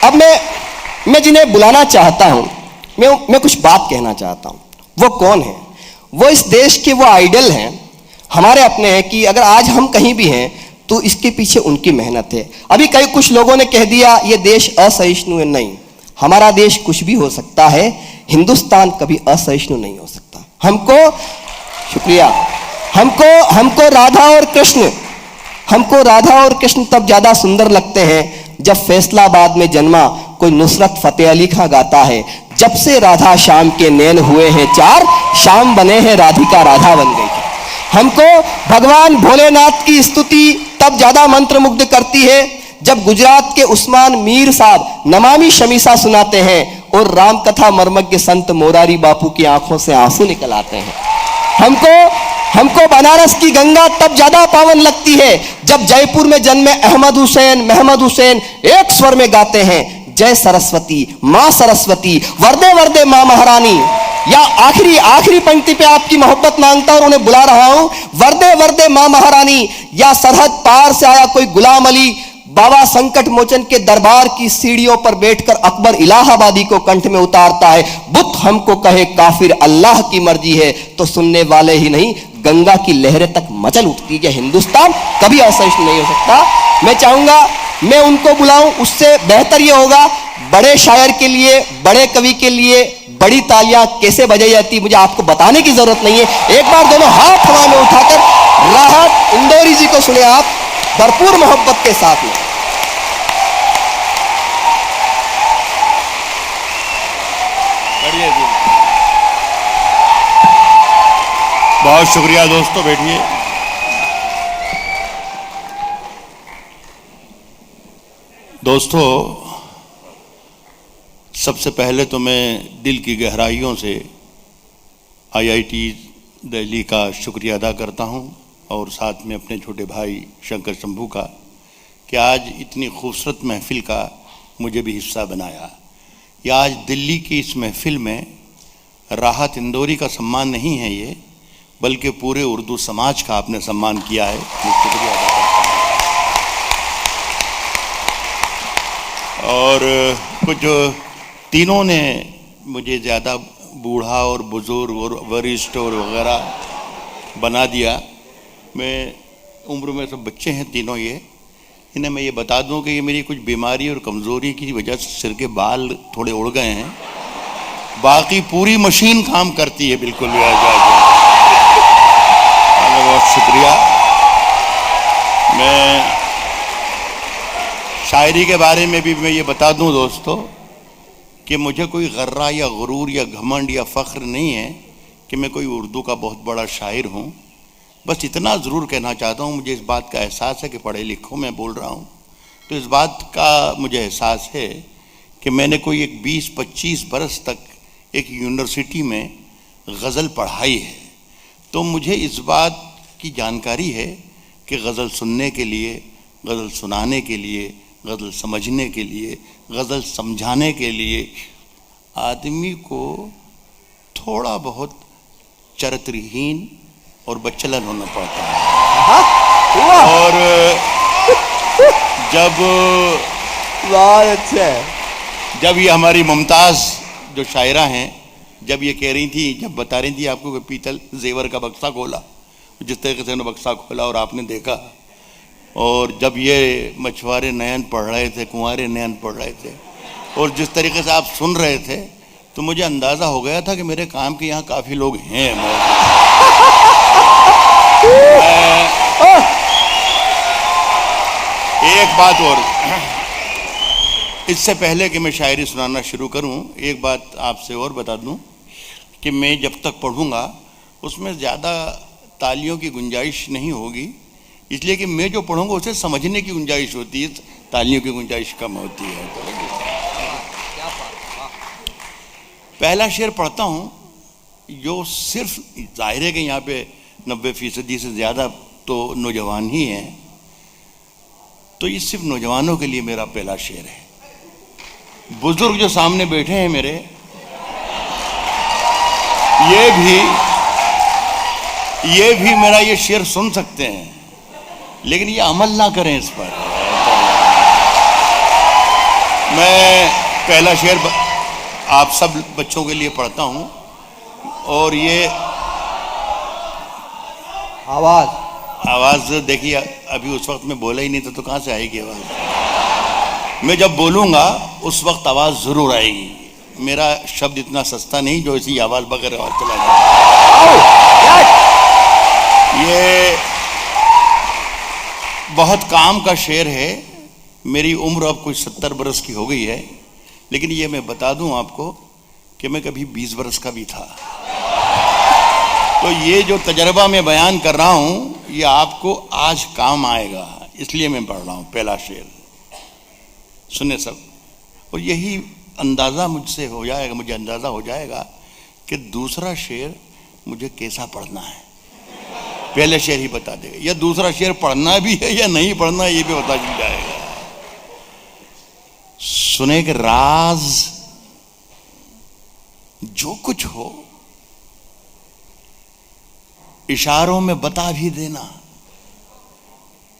अब मैं जिन्हें बुलाना चाहता हूं, मैं कुछ बात कहना चाहता हूं। वो कौन है? वो इस देश के वो आइडल हैं, हमारे अपने हैं कि अगर आज हम कहीं भी हैं तो इसके पीछे उनकी मेहनत है। अभी कई कुछ लोगों ने कह दिया ये देश असहिष्णु है। नहीं, हमारा देश कुछ भी हो सकता है, हिंदुस्तान कभी असहिष्णु नहीं हो सकता। हमको शुक्रिया, हमको राधा और कृष्ण तब ज्यादा सुंदर लगते हैं जब फैसलाबाद में जन्मा कोई नुसरत फतेह अली खां गाता है, जब से राधा श्याम के नैन हुए हैं चार, श्याम बने हैं राधिका राधा बन गई। हमको भगवान भोलेनाथ की स्तुति तब ज्यादा मंत्रमुग्ध करती है जब गुजरात के उस्मान मीर साहब नमामि शमीसा सुनाते हैं और रामकथा मर्मज्ञ संत मोरारी बापू की आंखों से आंसू निकल आते हैं। हमको बनारस की गंगा तब ज्यादा पावन लगती है जब जयपुर में जन्मे महमद हुसैन एक स्वर में गाते हैं जय सरस्वती मां सरस्वती, वरदे वरदे मां महारानी। या आखिरी पंक्ति पे आपकी मोहब्बत मांगता और उन्हें बुला रहा हूं, वरदे वरदे मां महारानी। या सरहद पार से आया कोई गुलाम अली बाबा संकट मोचन के दरबार की सीढ़ियों पर बैठकर अकबर इलाहाबादी को कंठ में उतारता है, बुत हमको कहे काफिर अल्लाह की मर्जी है, तो सुनने वाले ही नहीं गंगा की लहरें तक मचल उठती है। हिंदुस्तान कभी असहिष्णु नहीं हो सकता। मैं चाहूंगा मैं उनको बुलाऊं, उससे बेहतर ये होगा बड़े शायर के लिए, बड़े कवि के लिए बड़ी तालियां कैसे बजाई जाती मुझे आपको बताने की जरूरत नहीं है। एक बार दोनों हाथ हवा में उठाकर राहत इंदौरी जी को सुने आप भरपूर मोहब्बत के साथ में। बहुत शुक्रिया दोस्तों, बैठिए। दोस्तों, सबसे पहले तो मैं दिल की गहराइयों से आईआईटी दिल्ली का शुक्रिया अदा करता हूं और साथ में अपने छोटे भाई शंकर शंभू का कि आज इतनी खूबसूरत महफिल का मुझे भी हिस्सा बनाया। या आज दिल्ली की इस महफिल में राहत इंदौरी का सम्मान नहीं है ये, बल्कि पूरे उर्दू समाज का आपने सम्मान किया है। मैं शुक्रिया अदा करता हूँ। और कुछ तीनों ने मुझे ज़्यादा बूढ़ा और बुज़ुर्ग और वरिष्ठ और वगैरह बना दिया। मैं उम्र में सब बच्चे हैं तीनों ये। इन्हें मैं ये बता दूं कि ये मेरी कुछ बीमारी और कमज़ोरी की वजह से सिर के बाल थोड़े उड़ गए हैं, बाकी पूरी मशीन काम करती है बिल्कुल। बहुत शुक्रिया। मैं शायरी के बारे में भी मैं ये बता दूं दोस्तों कि मुझे कोई गर्रा या गुरूर या घमंड या फ़ख्र नहीं है कि मैं कोई उर्दू का बहुत बड़ा शायर हूं। बस इतना ज़रूर कहना चाहता हूं, मुझे इस बात का एहसास है कि पढ़े लिखों में बोल रहा हूं, तो इस बात का मुझे एहसास है कि मैंने कोई एक 20-25 बरस तक एक यूनिवर्सिटी में गज़ल पढ़ाई है। तो मुझे इस बात की जानकारी है कि गज़ल सुनने के लिए, गज़ल सुनाने के लिए, गज़ल समझने के लिए, गज़ल समझाने के लिए आदमी को थोड़ा बहुत चरित्रहीन और बच्चलन होना पड़ता है। और जब ये हमारी मुमताज़ जो शायरा हैं, जब ये कह रही थी, जब बता रही थी आपको कि पीतल जेवर का बक्सा खोला, जिस तरीके से उन्होंने बक्सा खोला और आपने देखा, और जब ये मछुआरे नयन पढ़ रहे थे, कुंवारे नयन पढ़ रहे थे, और जिस tariqe से आप सुन रहे थे, तो मुझे अंदाज़ा हो गया था कि मेरे काम के यहाँ काफ़ी लोग हैं। एक बात और, इससे पहले कि मैं शायरी सुनाना शुरू करूं, एक बात आपसे और बता दूं कि मैं जब तक पढ़ूंगा उसमें ज़्यादा तालियों की गुंजाइश नहीं होगी, इसलिए कि मैं जो पढ़ूंगा उसे समझने की गुंजाइश होती है, तालियों की गुंजाइश कम होती है। पहला शेर पढ़ता हूं जो सिर्फ, जाहिर है कि यहाँ पे 90% से ज़्यादा तो नौजवान ही हैं, तो ये सिर्फ नौजवानों के लिए मेरा पहला शेर है। बुजुर्ग जो सामने बैठे हैं मेरे, ये भी मेरा ये शेर सुन सकते हैं, लेकिन ये अमल ना करें इस पर। मैं पहला शेर आप सब बच्चों के लिए पढ़ता हूं और ये आवाज देखिए, अभी उस वक्त मैं बोला ही नहीं था तो कहां से आएगी आवाज। मैं जब बोलूंगा उस वक्त आवाज जरूर आएगी। मेरा शब्द इतना सस्ता नहीं जो इसी आवाज बगैर आवाज चला जाए। ये बहुत काम का शेर है। मेरी उम्र अब कुछ 70 बरस की हो गई है, लेकिन ये मैं बता दूं आपको कि मैं कभी 20 बरस का भी था। तो ये जो तजर्बा मैं बयान कर रहा हूं ये आपको आज काम आएगा, इसलिए मैं पढ़ रहा हूं। पहला शेर सुने सब, और यही अंदाजा मुझसे हो जाएगा, मुझे अंदाजा हो जाएगा कि दूसरा शेर मुझे कैसा पढ़ना है। पहले शेर ही बता देगा, या दूसरा शेर पढ़ना भी है या नहीं पढ़ना ये भी पता चल जाएगा। सुने कि राज जो कुछ हो इशारों में बता भी देना,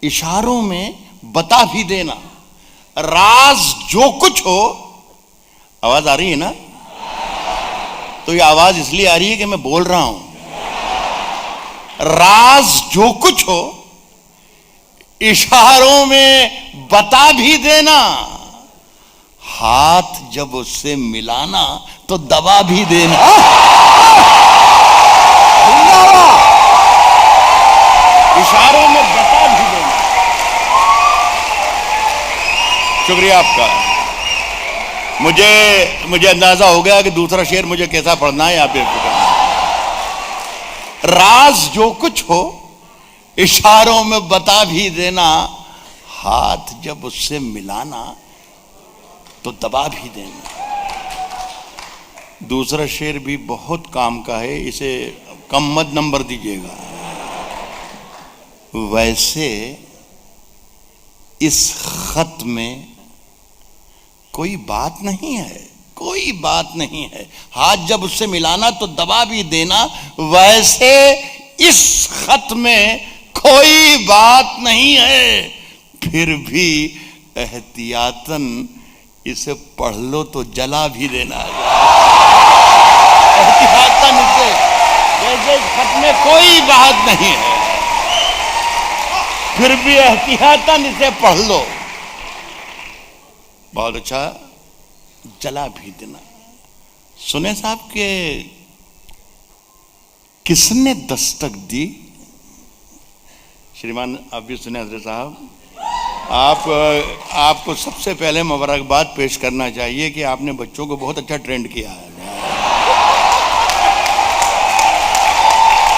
इशारों में बता भी देना। राज जो कुछ हो, आवाज आ रही है ना? तो ये आवाज इसलिए आ रही है कि मैं बोल रहा हूं। राज जो कुछ हो इशारों में बता भी देना, हाथ जब उससे मिलाना तो दबा भी देना। इशारों में बता भी देना। शुक्रिया आपका। मुझे अंदाजा हो गया कि दूसरा शेर मुझे कैसा पढ़ना है। आप राज जो कुछ हो इशारों में बता भी देना, हाथ जब उससे मिलाना तो दबा भी देना। दूसरा शेर भी बहुत काम का है, इसे कम मत नंबर दीजिएगा। वैसे इस खत में कोई बात नहीं है, कोई बात नहीं है, हाथ जब उससे मिलाना तो दबा भी देना। वैसे इस खत में कोई बात नहीं है, फिर भी एहतियातन इसे पढ़ लो तो जला भी देना। एहतियातन इसे, जैसे इस खत में कोई बात नहीं है फिर भी एहतियातन इसे पढ़ लो, बहुत अच्छा, जला भी देना। सुने साहब के किसने दस्तक दी? श्रीमान आप भी सुने हजरत साहब। आपको सबसे पहले मुबारकबाद पेश करना चाहिए कि आपने बच्चों को बहुत अच्छा ट्रेंड किया है।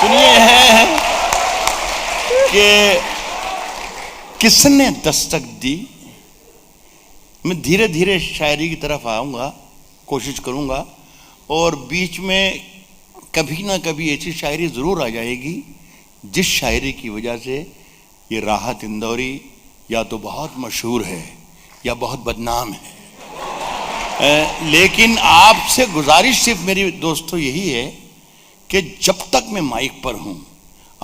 सुनिए है कि किसने दस्तक दी। मैं धीरे धीरे शायरी की तरफ आऊँगा, कोशिश करूँगा, और बीच में कभी ना कभी ऐसी शायरी ज़रूर आ जाएगी जिस शायरी की वजह से ये राहत इंदौरी या तो बहुत मशहूर है या बहुत बदनाम है। लेकिन आपसे गुजारिश सिर्फ मेरी दोस्तों यही है कि जब तक मैं माइक पर हूँ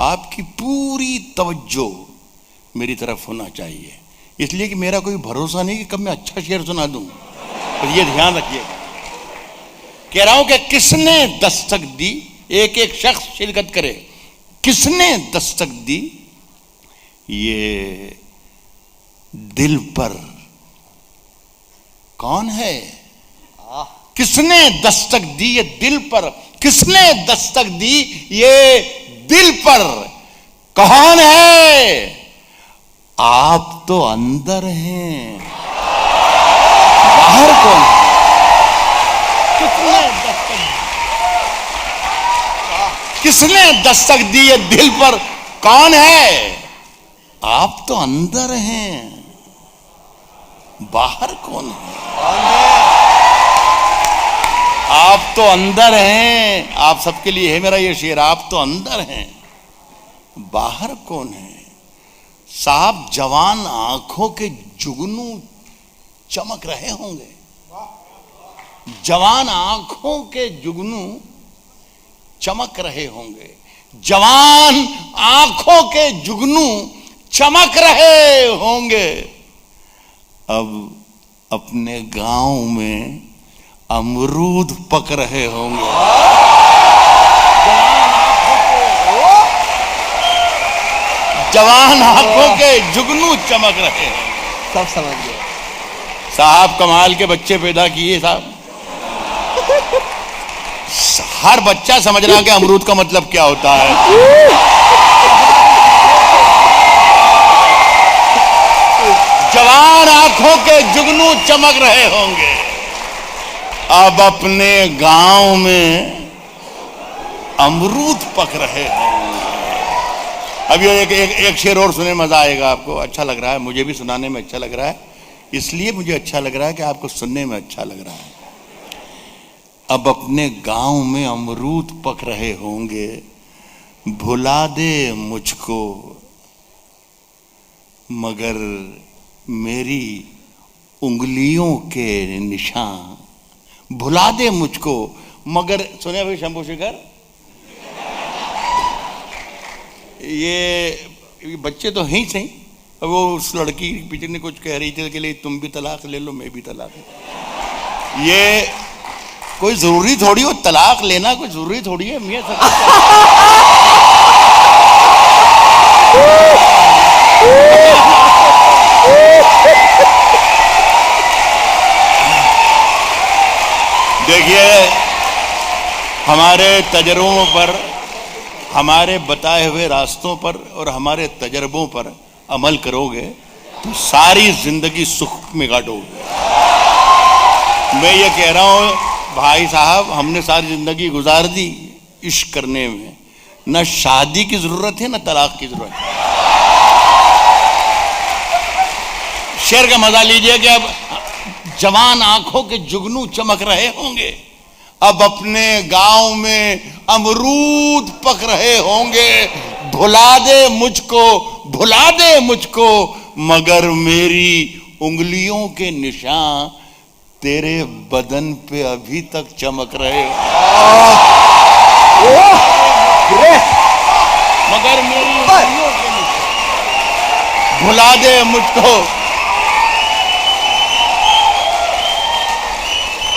आपकी पूरी तवज्जो मेरी तरफ होना चाहिए, इसलिए कि मेरा कोई भरोसा नहीं कि कब मैं अच्छा शेर सुना दूं। तो ये ध्यान रखिएगा। कह रहा हूं कि किसने दस्तक दी, एक एक शख्स शिरकत करे। किसने दस्तक दी ये दिल पर, कौन है? किसने दस्तक दी ये दिल पर, किसने दस्तक दी ये दिल पर, कौन है? आप तो अंदर हैं, बाहर कौन है? किसने दस्तक दी ये दिल पर, कौन है? आप तो अंदर हैं, बाहर कौन है? आप तो अंदर हैं। आप सबके लिए है मेरा ये शेर। आप तो अंदर हैं, बाहर कौन है? साहब जवान आंखों के जुगनू चमक रहे होंगे, जवान आंखों के जुगनू चमक रहे होंगे, जवान आंखों के जुगनू चमक रहे होंगे। अब अपने गांव में अमरूद पक रहे होंगे। जवान आंखों के जुगनू चमक रहे हैं। सब समझ गए साहब, कमाल के बच्चे पैदा किए साहब। हर बच्चा समझ रहा कि अमरूद का मतलब क्या होता है। जवान आंखों के जुगनू चमक रहे होंगे। अब अपने गांव में अमरूद पक रहे होंगे। अब ये एक शेर और सुने, मजा आएगा आपको। अच्छा लग रहा है, मुझे भी सुनाने में अच्छा लग रहा है, इसलिए मुझे अच्छा लग रहा है कि आपको सुनने में अच्छा लग रहा है। अब अपने गांव में अमरूद पक रहे होंगे, भुला दे मुझको मगर मेरी उंगलियों के निशान। भुला दे मुझको मगर, सुने भाई शंभू शेखर, ये बच्चे तो हैं ही सही। अब वो उस लड़की पीछे ने कुछ कह रही थी कि ले तुम भी तलाक ले लो, मैं भी तलाक ले। ये कोई जरूरी थोड़ी हो, तलाक लेना कोई जरूरी थोड़ी है मियां सब। देखिए, हमारे तजर्बों पर, हमारे बताए हुए रास्तों पर और हमारे तजर्बों पर अमल करोगे तो सारी जिंदगी सुख में काटोगे। मैं ये कह रहा हूं भाई साहब, हमने सारी जिंदगी गुजार दी इश्क करने में। न शादी की जरूरत है न तलाक की जरूरत है। शेर का मजा लीजिए कि अब जवान आंखों के जुगनू चमक रहे होंगे। अब अपने गांव में अमरूद पक रहे होंगे, भुला दे मुझको, भुला दे मुझको मगर मेरी उंगलियों के निशान तेरे बदन पे अभी तक चमक रहे। मगर मेरी उंगलियों के निशान, भुला दे मुझको।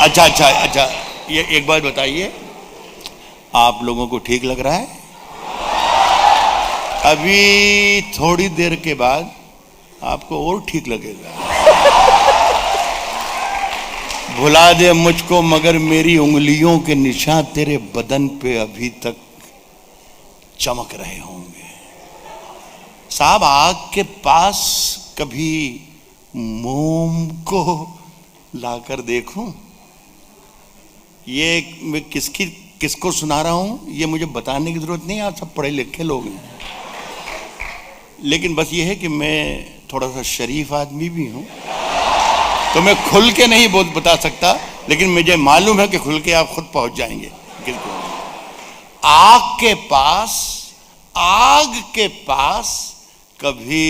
अच्छा, ये एक बात बताइए, आप लोगों को ठीक लग रहा है? अभी थोड़ी देर के बाद आपको और ठीक लगेगा। भुला दे मुझको मगर मेरी उंगलियों के निशान तेरे बदन पे अभी तक चमक रहे होंगे। साहब, आग के पास कभी मोम को लाकर देखूं? ये मैं किसको सुना रहा हूं ये मुझे बताने की जरूरत नहीं, आप सब पढ़े लिखे लोग हैं। लेकिन बस ये है कि मैं थोड़ा सा शरीफ आदमी भी हूं, तो मैं खुल के नहीं बता सकता, लेकिन मुझे मालूम है कि खुल के आप खुद पहुंच जाएंगे। आग के पास कभी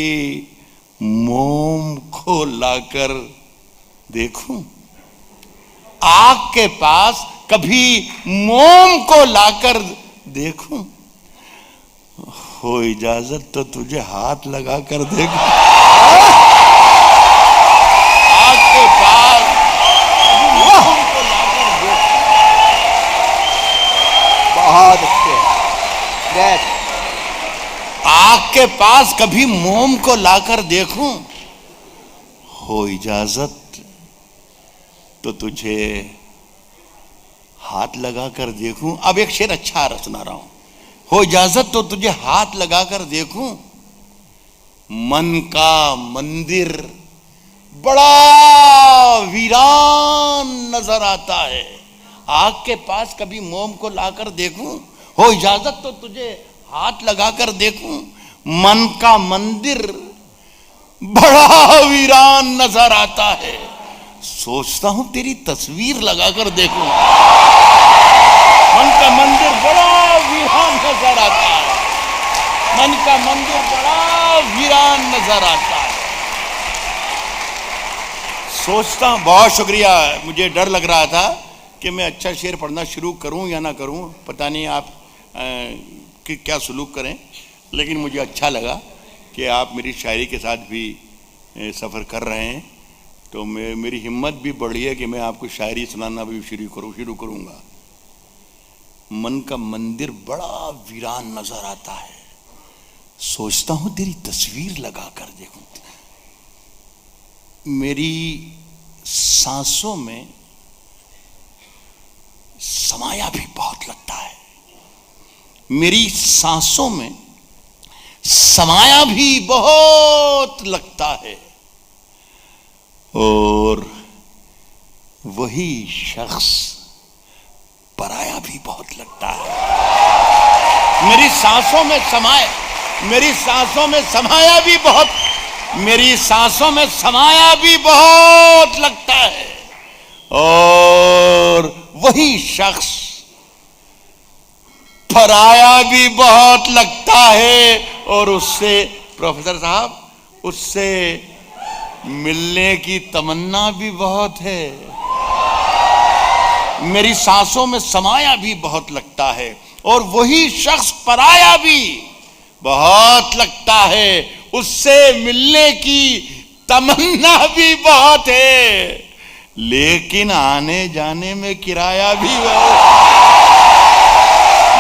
मोम को लाकर देखूं? आग के पास कभी मोम को लाकर देखूं? हो इजाजत तो तुझे हाथ लगाकर देखूं। आग के पास कभी मोम को लाकर देखूं। बहुत अच्छे, ग्रेट। आग के पास कभी मोम को लाकर देखूं, हो इजाजत तो तुझे हाथ लगाकर देखूं। अब एक शेर अच्छा सुना रहा हूं। हो इजाजत तो तुझे हाथ लगाकर देखूं, मन का मंदिर बड़ा वीरान नजर आता है। आग के पास कभी मोम को लाकर देखूं, हो इजाजत तो तुझे हाथ लगाकर देखूं, मन का मंदिर बड़ा वीरान नजर आता है। सोचता हूं तेरी तस्वीर लगाकर देखूं, मन का मंदिर बड़ा वीरान नजर आता है। मन का मंदिर बड़ा वीरान नजर आता है। सोचता हूं, बहुत शुक्रिया। मुझे डर लग रहा था कि मैं अच्छा शेर पढ़ना शुरू करूं या ना करूं, पता नहीं आप कि क्या सलूक करें, लेकिन मुझे अच्छा लगा कि आप मेरी शायरी के साथ भी सफ़र कर रहे हैं। तो मेरी हिम्मत भी बढ़ी है कि मैं आपको शायरी सुनाना भी शुरू करूंगा। मन का मंदिर बड़ा वीरान नजर आता है, सोचता हूं तेरी तस्वीर लगा कर देखूं। मेरी सांसों में समाया भी बहुत लगता है, मेरी सांसों में समाया भी बहुत लगता है, और वही शख्स पराया भी बहुत लगता है। मेरी सांसों में समाया भी बहुत, मेरी सांसों में समाया भी बहुत लगता है, और वही शख्स पराया भी बहुत लगता है, और उससे प्रोफेसर साहब उससे मिलने की तमन्ना भी बहुत है। मेरी सांसों में समाया भी बहुत लगता है, और वही शख्स पराया भी बहुत लगता है, उससे मिलने की तमन्ना भी बहुत है, लेकिन आने जाने में किराया भी बहुत।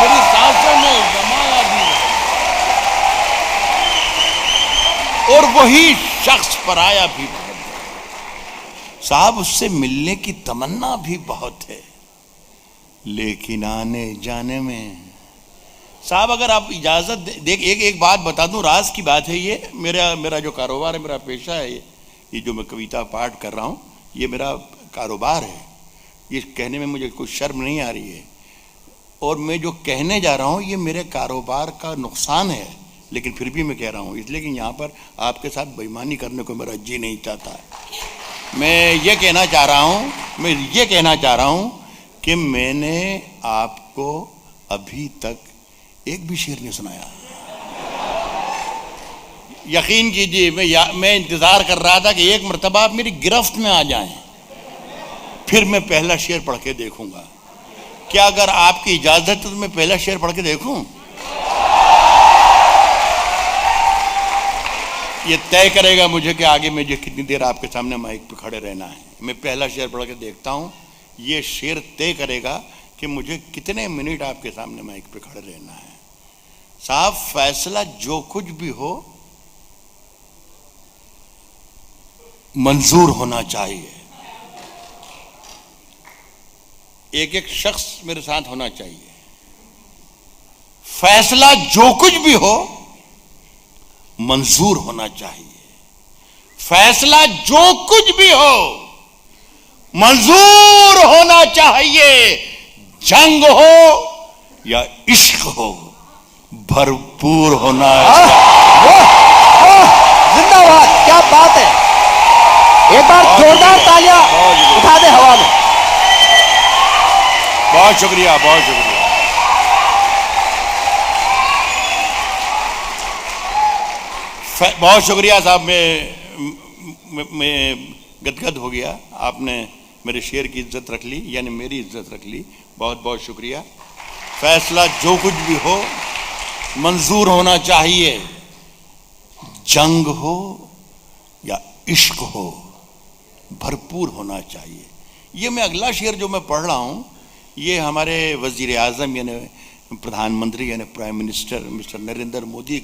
मेरी सांसों में समाया भी, और वही शख्स पराया भी बहुत है। साहब उससे मिलने की तमन्ना भी बहुत है, लेकिन आने जाने में। साहब अगर आप इजाजत देख, एक बात बता दूं, राज की बात है ये। मेरा जो कारोबार है, मेरा पेशा है, ये जो मैं कविता पाठ कर रहा हूं, ये मेरा कारोबार है। ये कहने में मुझे कोई शर्म नहीं आ रही है, और मैं जो कहने जा रहा हूं ये मेरे कारोबार का नुकसान है, लेकिन फिर भी मैं कह रहा हूं, इसलिए कि यहाँ पर आपके साथ बेईमानी करने को मेरा जी नहीं चाहता है। मैं ये कहना चाह रहा हूं कि मैंने आपको अभी तक एक भी शेर नहीं सुनाया। यकीन कीजिए, मैं इंतजार कर रहा था कि एक मर्तबा आप मेरी गिरफ्त में आ जाएं, फिर मैं पहला शेर पढ़ के देखूंगा। क्या अगर आपकी इजाजत है तो मैं पहला शेर पढ़ के देखूं? ये तय करेगा मुझे कि आगे मुझे कितनी देर आपके सामने माइक पे खड़े रहना है। मैं पहला शेर पढ़ के देखता हूं, ये शेर तय करेगा कि मुझे कितने मिनट आपके सामने माइक पे खड़े रहना है। साहब फैसला जो कुछ भी हो मंजूर होना चाहिए। एक एक शख्स मेरे साथ होना चाहिए। फैसला जो कुछ भी हो मंजूर होना चाहिए। फैसला जो कुछ भी हो मंजूर होना चाहिए। जंग हो या इश्क हो भरपूर होना चाहिए। जिंदाबाद, क्या बात है। एक बार जोरदार तालियां उठा दे हवा में। बहुत शुक्रिया, बहुत शुक्रिया। बहुत शुक्रिया साहब। मैं गदगद हो गया। आपने मेरे शेर की इज्जत रख ली, यानी मेरी इज्जत रख ली। बहुत बहुत शुक्रिया। फैसला जो कुछ भी हो मंजूर होना चाहिए। जंग हो या इश्क हो भरपूर होना चाहिए। ये मैं अगला शेर जो मैं पढ़ रहा हूँ, ये हमारे वजीर आज़म यानी प्रधानमंत्री यानी prime minister mister Narendra Modi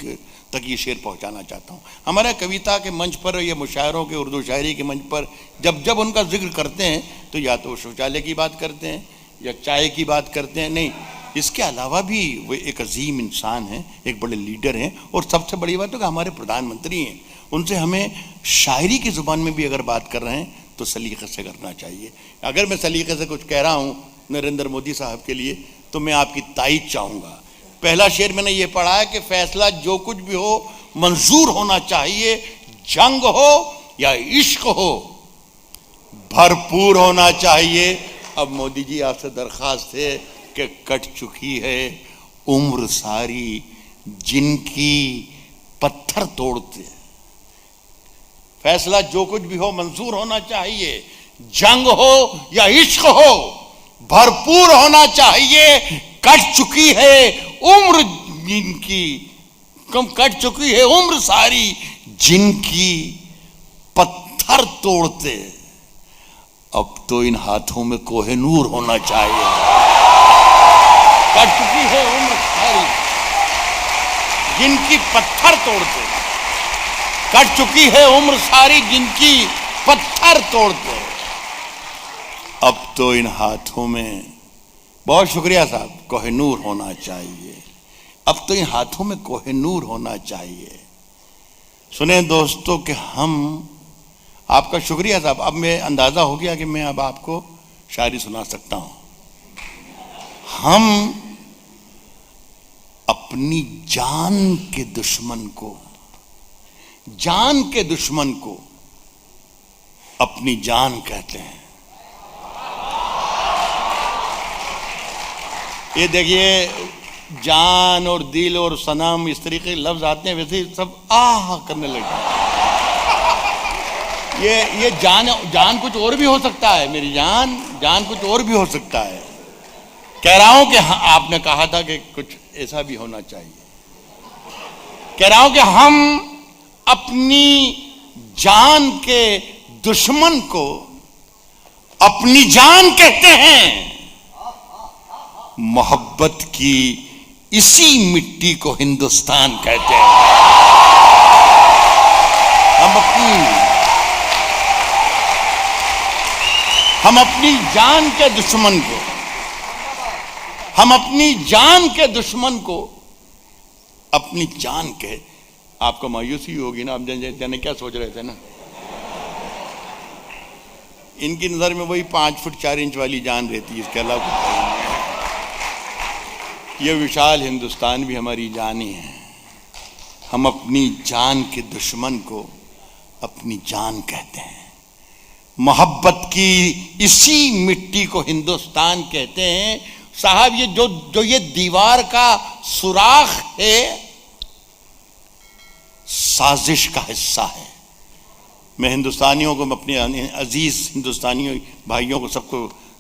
तक ये शेर पहुंचाना चाहता हूँ। हमारे कविता के मंच पर या मुशायरों के उर्दू शायरी के मंच पर जब जब उनका जिक्र करते हैं तो या तो शौचालय की बात करते हैं या चाय की बात करते हैं। नहीं, इसके अलावा भी वो एक अजीम इंसान हैं, एक बड़े लीडर हैं, और सबसे बड़ी बात तो कि हमारे प्रधानमंत्री हैं। उनसे हमें शायरी की ज़ुबान में भी अगर बात कर रहे हैं तो सलीक़े से करना चाहिए। अगर मैं सलीक़े से कुछ कह रहा हूँ नरेंद्र मोदी साहब के लिए तो मैं आपकी ताईद चाहूँगा। पहला शेर मैंने ये पढ़ा है कि फैसला जो कुछ भी हो मंजूर होना चाहिए। जंग हो या इश्क हो भरपूर होना चाहिए। अब मोदी जी आपसे दरख्वास्त है कि कट चुकी है उम्र सारी जिनकी पत्थर तोड़ते। फैसला जो कुछ भी हो मंजूर होना चाहिए। जंग हो या इश्क हो भरपूर होना चाहिए। कट चुकी है उम्र जिनकी, कम कट चुकी है उम्र सारी जिनकी पत्थर तोड़ते। अब तो इन हाथों में कोहिनूर होना चाहिए। कट चुकी है उम्र सारी जिनकी पत्थर तोड़ते, कट चुकी है उम्र सारी जिनकी पत्थर तोड़ते, अब तो इन हाथों में, बहुत शुक्रिया साहब, कोहिनूर होना चाहिए। अब तो इन हाथों में कोहिनूर होना चाहिए। सुने दोस्तों कि हम, आपका शुक्रिया साहब, अब मैं अंदाजा हो गया कि मैं अब आपको शायरी सुना सकता हूं। हम अपनी जान के दुश्मन को, जान के दुश्मन को अपनी जान कहते हैं। ये देखिए, जान और दिल और सनम इस तरीके के लफ्ज आते हैं, वैसे ही सब आह करने लगे। ये जान कुछ और भी हो सकता है, मेरी जान कुछ और भी हो सकता है। कह रहा हूं कि हाँ, आपने कहा था कि कुछ ऐसा भी होना चाहिए। कह रहा हूं कि हम अपनी जान के दुश्मन को अपनी जान कहते हैं। मोहब्बत की इसी मिट्टी को हिंदुस्तान कहते हैं। हम अपनी जान के दुश्मन को, हम अपनी जान के दुश्मन को अपनी जान के, आपको मायूसी होगी ना, आप जाने क्या सोच रहे थे ना, इनकी नजर में वही 5 फुट 4 इंच वाली जान रहती है, इसके अलावा ये विशाल हिंदुस्तान भी हमारी जान ही है। हम अपनी जान के दुश्मन को अपनी जान कहते हैं। मोहब्बत की इसी मिट्टी को हिंदुस्तान कहते हैं। साहब, ये जो ये दीवार का सुराख है, साजिश का हिस्सा है। मैं हिंदुस्तानियों को, अपने अजीज हिंदुस्तानियों भाइयों को, सबको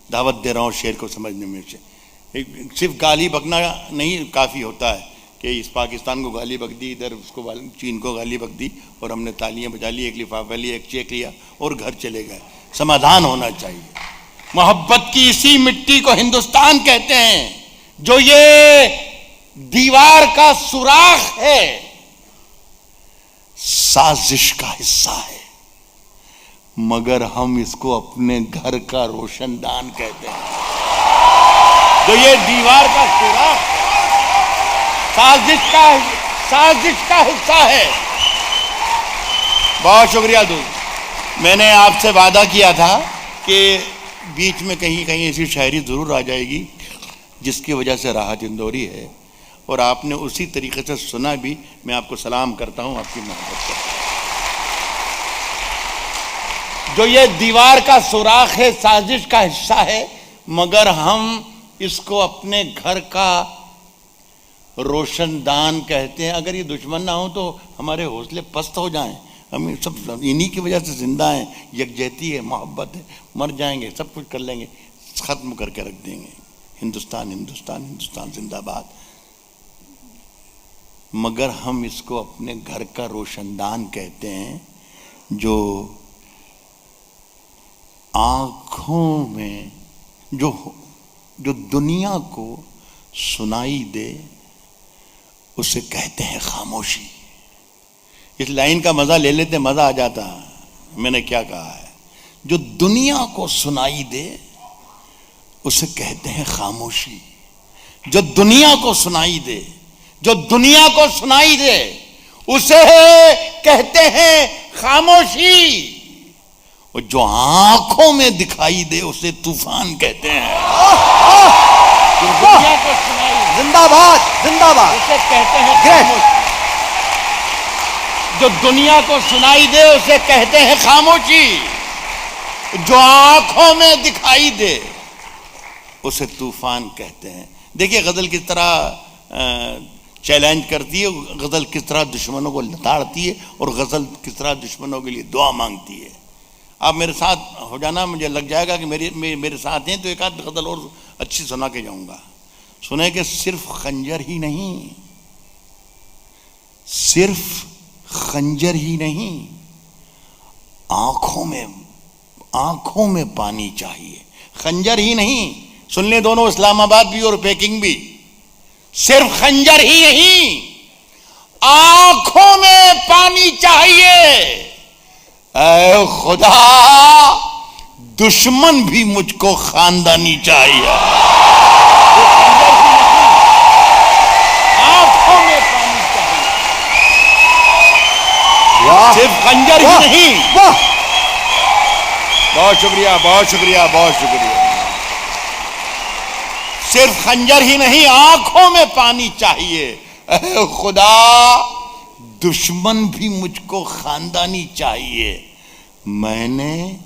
दावत दे रहा हूं शेर को समझने में से। सिर्फ गाली बकना नहीं काफ़ी होता है कि इस पाकिस्तान को गाली बक दी, इधर उसको चीन को गाली बक दी और हमने तालियां बजा ली, एक लिफाफा लिया, एक चेक लिया और घर चले गए। समाधान होना चाहिए। मोहब्बत की इसी मिट्टी को हिंदुस्तान कहते हैं। जो ये दीवार का सुराख है, साजिश का हिस्सा है, मगर हम इसको अपने घर का रोशनदान कहते हैं। तो ये दीवार का सुराख साजिश का हिस्सा है। बहुत शुक्रिया दोस्त। मैंने आपसे वादा किया था कि बीच में कहीं कहीं ऐसी शायरी जरूर आ जाएगी जिसकी वजह से राहत इंदौरी है, और आपने उसी तरीके से सुना भी। मैं आपको सलाम करता हूं, आपकी मोहब्बत करता हूं। जो ये दीवार का सुराख है, साजिश का हिस्सा है, मगर हम इसको अपने घर का रोशनदान कहते हैं। अगर ये दुश्मन ना हो तो हमारे हौसले पस्त हो जाएं। हम सब इन्हीं की वजह से जिंदा हैं। यकजहती है, मोहब्बत है, मर जाएंगे, सब कुछ कर लेंगे, खत्म करके रख देंगे। हिंदुस्तान हिंदुस्तान हिंदुस्तान जिंदाबाद। मगर हम इसको अपने घर का रोशनदान कहते हैं, जो आंखों में जो दुनिया को सुनाई दे उसे कहते हैं खामोशी। इस लाइन का मजा ले लेते, मजा आ जाता। मैंने क्या कहा है? जो दुनिया को सुनाई दे उसे कहते हैं खामोशी। जो दुनिया को सुनाई दे, जो दुनिया को सुनाई दे उसे कहते हैं खामोशी। और जो आंखों में दिखाई दे उसे तूफान कहते हैं। जो दुनिया को सुनाई, जिंदाबाद जिंदाबाद, उसे कहते हैं खामोशी। जो दुनिया को सुनाई दे उसे कहते हैं खामोशी। जो आंखों में दिखाई दे उसे तूफान कहते हैं। देखिए गजल किस तरह चैलेंज करती है, गजल किस तरह दुश्मनों को लताड़ती है, और गजल किस तरह दुश्मनों के लिए दुआ मांगती है। आप मेरे साथ हो जाना, मुझे लग जाएगा कि मेरे साथ हैं तो एक आध गजल और अच्छी सुना के जाऊंगा। सुने कि सिर्फ खंजर ही नहीं, सिर्फ खंजर ही नहीं, आंखों में पानी चाहिए, खंजर ही नहीं, सुन ले दोनों, इस्लामाबाद भी और पेकिंग भी, सिर्फ खंजर ही नहीं, आंखों में पानी चाहिए। ऐ खुदा, दुश्मन भी मुझको खानदानी चाहिए। आंखों में पानी चाहिए, सिर्फ खंजर ही नहीं। बहुत शुक्रिया, बहुत शुक्रिया, बहुत शुक्रिया। सिर्फ खंजर ही नहीं, आंखों में पानी चाहिए। ऐ खुदा, दुश्मन भी मुझको खानदानी चाहिए। मैंने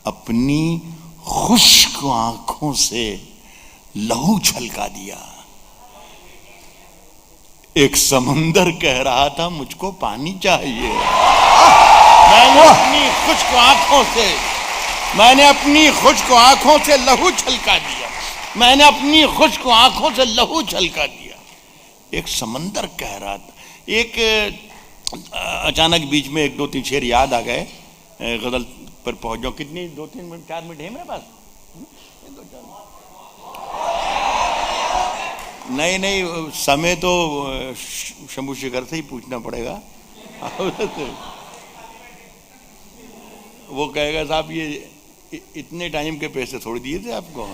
अपनी खुश्क आंखों से लहू छलका दिया। एक समंदर कह रहा था मुझको पानी चाहिए। मैंने अपनी खुश्क आंखों से, मैंने अपनी खुश्क आंखों से लहू छलका दिया। मैंने अपनी खुश्क आंखों से लहू छलका दिया। एक समंदर कह रहा था। एक अचानक बीच में 1-2-3 शेर याद आ गए, गजल पर पहुंच जाओ। कितनी 2-3 मिनट, 4 मिनट है मेरे पास? नहीं, समय तो शंभू शेखर से ही पूछना पड़ेगा। वो कहेगा साहब ये इतने टाइम के पैसे थोड़ी दिए थे आपको।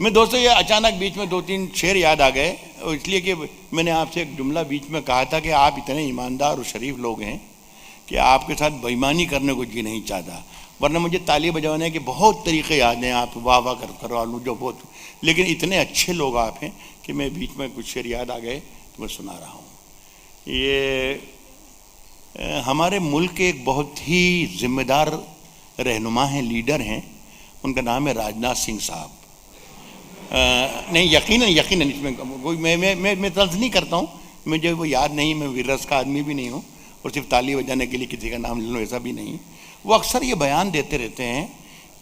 मैं दोस्तों ये अचानक बीच में 2-3 शेर याद आ गए, इसलिए कि मैंने आपसे एक जुमला बीच में कहा था कि आप इतने ईमानदार और शरीफ लोग हैं कि आपके साथ बेईमानी करने को जी नहीं चाहता, वरना मुझे ताली बजाने के बहुत तरीके याद हैं, आप वाह वाह करवा लूँ जो बहुत, लेकिन इतने अच्छे लोग आप हैं कि मैं बीच में कुछ शेर याद आ गए तो मैं सुना रहा हूँ। ये हमारे मुल्क के एक बहुत ही जिम्मेदार रहनुमा हैं, लीडर हैं, उनका नाम है राजनाथ सिंह साहब। नहीं, यकीनन इसमें कोई मैं तर्ज नहीं करता हूँ, मुझे वो याद नहीं, मैं विरस का आदमी भी नहीं हूँ और सिर्फ ताली बजाने के लिए किसी का नाम ले लो ऐसा भी नहीं। वो अक्सर ये बयान देते रहते हैं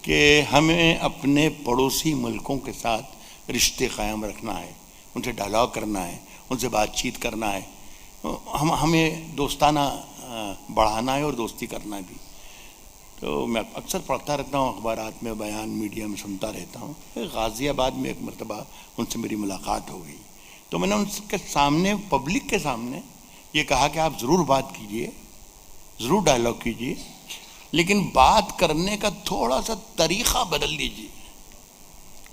कि हमें अपने पड़ोसी मुल्कों के साथ रिश्ते कायम रखना है, उनसे डायलॉग करना है, उनसे बातचीत करना है, हमें दोस्ताना बढ़ाना है और दोस्ती करना भी। तो मैं अक्सर पढ़ता रहता हूँ अखबारात में, बयान मीडिया में सुनता रहता हूँ। गाज़ियाबाद में एक मरतबा उनसे मेरी मुलाकात हो गई, तो मैंने उनके सामने, पब्लिक के सामने ये कहा कि आप ज़रूर बात कीजिए, ज़रूर डायलॉग कीजिए, लेकिन बात करने का थोड़ा सा तरीक़ा बदल लीजिए।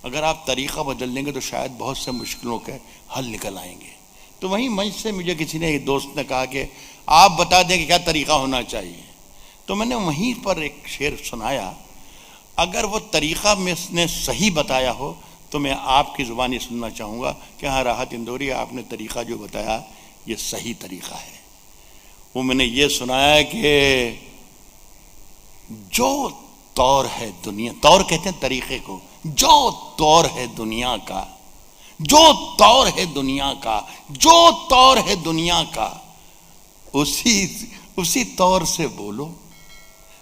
अगर आप तरीक़ा बदल देंगे तो शायद बहुत से मुश्किलों के हल निकल आएंगे। तो वहीं मंच से मुझे किसी ने, एक दोस्त ने कहा कि आप बता दें कि क्या तरीक़ा होना चाहिए। तो मैंने वहीं पर एक शेर सुनाया। अगर वो तरीक़ा मैंने सही बताया हो तो मैं आपकी ज़ुबानी सुनना चाहूँगा कि हाँ राहत इंदौरी, आपने तरीक़ा जो बताया ये सही तरीक़ा है। वो मैंने ये सुनाया है कि जो तौर है दुनिया, तौर कहते हैं तरीक़े को, जो तौर है दुनिया का, जो तौर है दुनिया का, जो तौर है दुनिया का, उसी तौर से बोलो।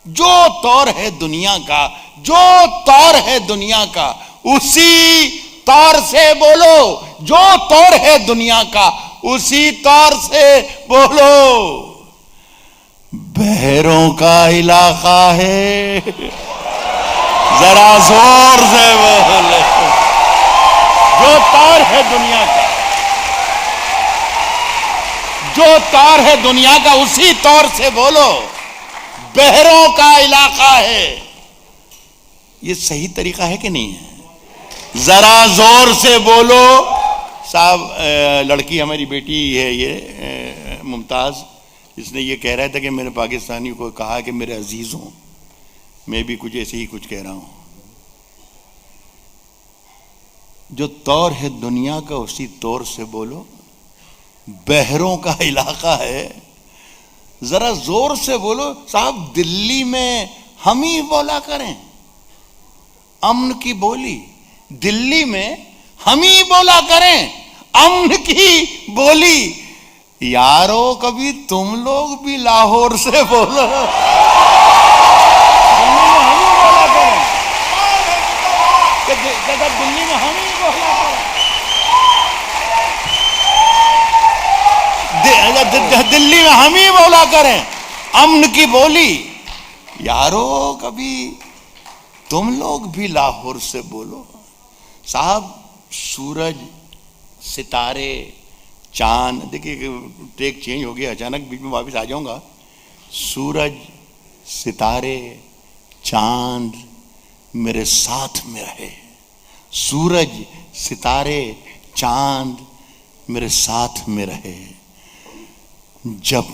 जो तौर है दुनिया का, जो तौर है दुनिया का, उसी तौर से बोलो। जो तौर है दुनिया का, उसी तौर से बोलो। बहरों का इलाका है, जरा जोर से बोले। जो तौर है दुनिया का, जो तौर है दुनिया का, उसी तौर से बोलो। बहरों का इलाका है। ये सही तरीका है कि नहीं है? जरा जोर से बोलो। साहब, लड़की हमारी बेटी है ये मुमताज, इसने ये कह रहा था कि मैंने पाकिस्तानी को कहा कि मेरे अजीजों, मैं भी कुछ ऐसे ही कुछ कह रहा हूं। जो तौर है दुनिया का उसी तौर से बोलो। बहरों का इलाका है, जरा जोर से बोलो। साहब, दिल्ली में हम ही बोला करें अमन की बोली, दिल्ली में हम ही बोला करें अमन की बोली। यारो, कभी तुम लोग भी लाहौर से बोलो। दिल्ली में हम ही बोला करें, दिल्ली में हम ही बोला करें अमन की बोली। यारो कभी तुम लोग भी लाहौर से बोलो साहब। सूरज, सितारे, चांद, देखिए टेक चेंज हो गया अचानक, बीच में वापस आ जाऊंगा। सूरज, सितारे, चांद मेरे साथ में रहे। सूरज, सितारे, चांद मेरे साथ में रहे जब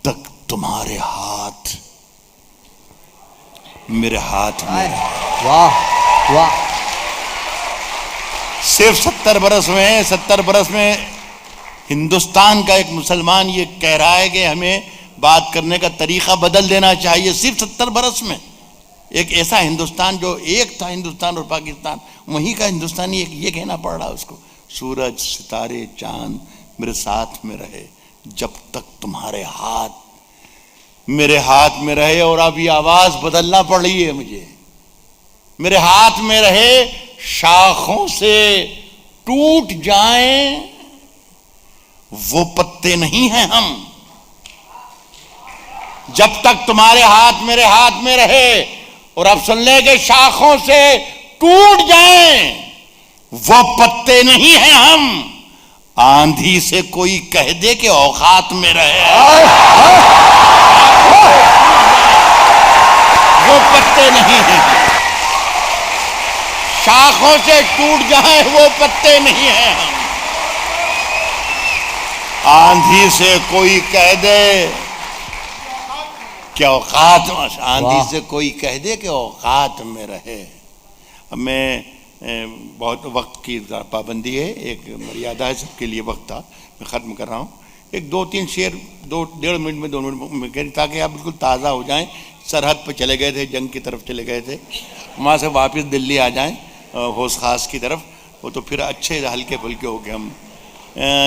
तक तुम्हारे हाथ मेरे हाथ में। वाह वाह। सिर्फ 70 बरस में, 70 बरस में हिंदुस्तान का एक मुसलमान ये कह रहा है कि हमें बात करने का तरीका बदल देना चाहिए। सिर्फ 70 बरस में एक ऐसा हिंदुस्तान जो एक था, हिंदुस्तान और पाकिस्तान, वहीं का हिंदुस्तानी एक ये कहना पड़ रहा है उसको, सूरज, सितारे, चांद मेरे साथ में रहे जब तक तुम्हारे हाथ मेरे हाथ में रहे। और अब ये आवाज बदलना पड़ रही है मुझे। मेरे हाथ में रहे, शाखों से टूट जाएं वो पत्ते नहीं हैं हम। जब तक तुम्हारे हाथ मेरे हाथ में रहे, और अब सुन ले कि शाखों से टूट जाएं वो पत्ते नहीं हैं हम। आंधी से कोई कह दे कि औकात में रहे, वो पत्ते नहीं हैं। शाखों से टूट जाए वो पत्ते नहीं हैं हम। आंधी से कोई कह दे कि औकात, आंधी से कोई कह दे कि औकात में रहे। अब मैं बहुत वक्त की पाबंदी है, एक मर्यादा है, सबके लिए वक्त था, मैं ख़त्म कर रहा हूँ। एक 2-3 शेर 2-1.5 मिनट में 2 मिनट में, ताकि आप बिल्कुल ताज़ा हो जाएं। सरहद पर चले गए थे, जंग की तरफ चले गए थे, वहाँ से वापस दिल्ली आ जाएं होश खास की तरफ, वो तो फिर अच्छे हल्के फुल्के हो गए हम।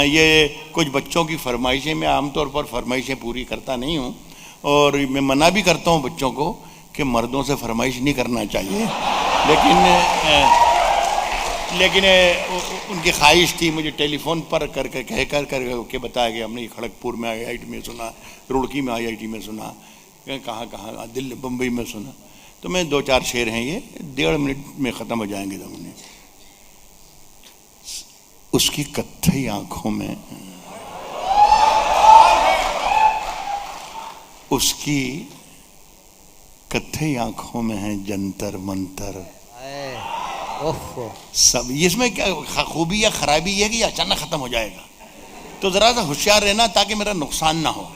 ये कुछ बच्चों की फरमाइशें, मैं आमतौर पर फरमाइशें पूरी करता नहीं हूँ, और मैं मना भी करता हूँ बच्चों को कि मर्दों से फरमाइश नहीं करना चाहिए, लेकिन उनकी ख्वाहिश थी। मुझे टेलीफोन पर करके कह कर बताया गया, हमने खड़गपुर में IIT में सुना, रुड़की में IIT में सुना, कहाँ दिल्ली बम्बई में सुना। तो मैं 2-4 शेर हैं, ये 1.5 मिनट में ख़त्म हो जाएंगे दोनों। उसकी कत्थई आंखों में, उसकी कत्थई आंखों में है जंतर मंतर सब। इसमें क्या खूबी या खराबी है कि अचानक खत्म हो जाएगा, तो जरा सा होशियार रहना ताकि मेरा नुकसान ना हो।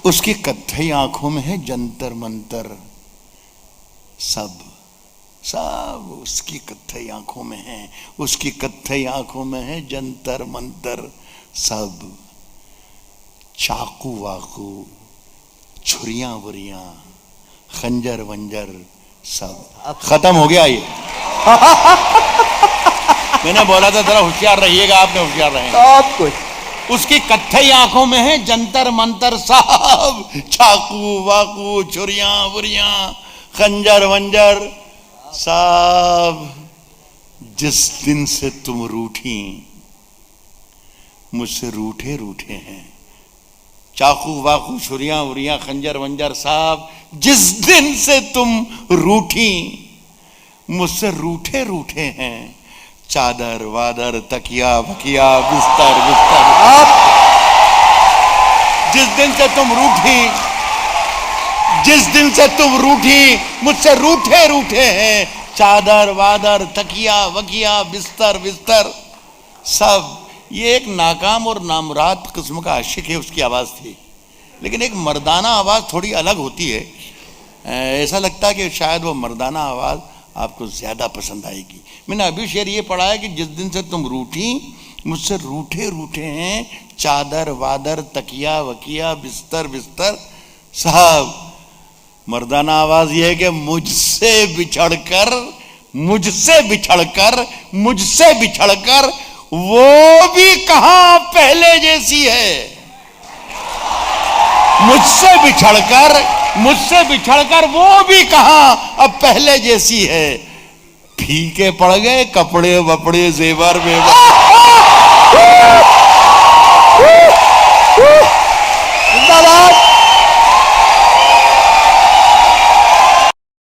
उसकी कत्थई आंखों में है जंतर मंतर सब, सब उसकी कत्थई आंखों में है, उसकी कत्थई आंखों में है जंतर मंतर सब। चाकू वाकू, छुरियां वुरियां, खंजर वंजर सब। खत्म हो गया ये। मैंने बोला था जरा होशियार रहिएगा, आपने होशियार रहे सब कुछ। उसकी कत्थई आंखों में है जंतर मंतर सब, चाकू वाकू, छुरियां वुरियां, खंजर वंजर सब। जिस दिन से तुम रूठी, मुझसे रूठे रूठे हैं, चाकू वाकू, छुरियां वुरियां, खंजर वंजर साहब। जिस दिन से तुम रूठी, मुझसे रूठे रूठे हैं, चादर वादर तकिया बकिया बिस्तर बिस्तर। जिस दिन से तुम रूठी, जिस दिन से तुम रूठी, मुझसे रूठे रूठे हैं, चादर वादर तकिया वकिया बिस्तर बिस्तर सब। ये एक नाकाम और नामुराद किस्म का आशिक है, उसकी आवाज़ थी, लेकिन एक मर्दाना आवाज़ थोड़ी अलग होती है। ऐसा लगता है कि शायद वो मर्दाना आवाज़ आपको ज़्यादा पसंद आएगी। मैंने अभी शेर ये पढ़ा है कि जिस दिन से तुम रूठी, मुझसे रूठे रूठे हैं, चादर वादर तकिया वकिया बिस्तर बिस्तर साहब। मर्दाना आवाज़ ये है कि मुझसे बिछड़कर, मुझसे बिछड़कर, मुझसे बिछड़कर वो भी कहां पहले जैसी है। मुझसे बिछड़कर, मुझसे बिछड़कर वो भी कहां अब पहले जैसी है। फीके पड़ गए कपड़े वपड़े जेवर वेवर। जिंदाबाद।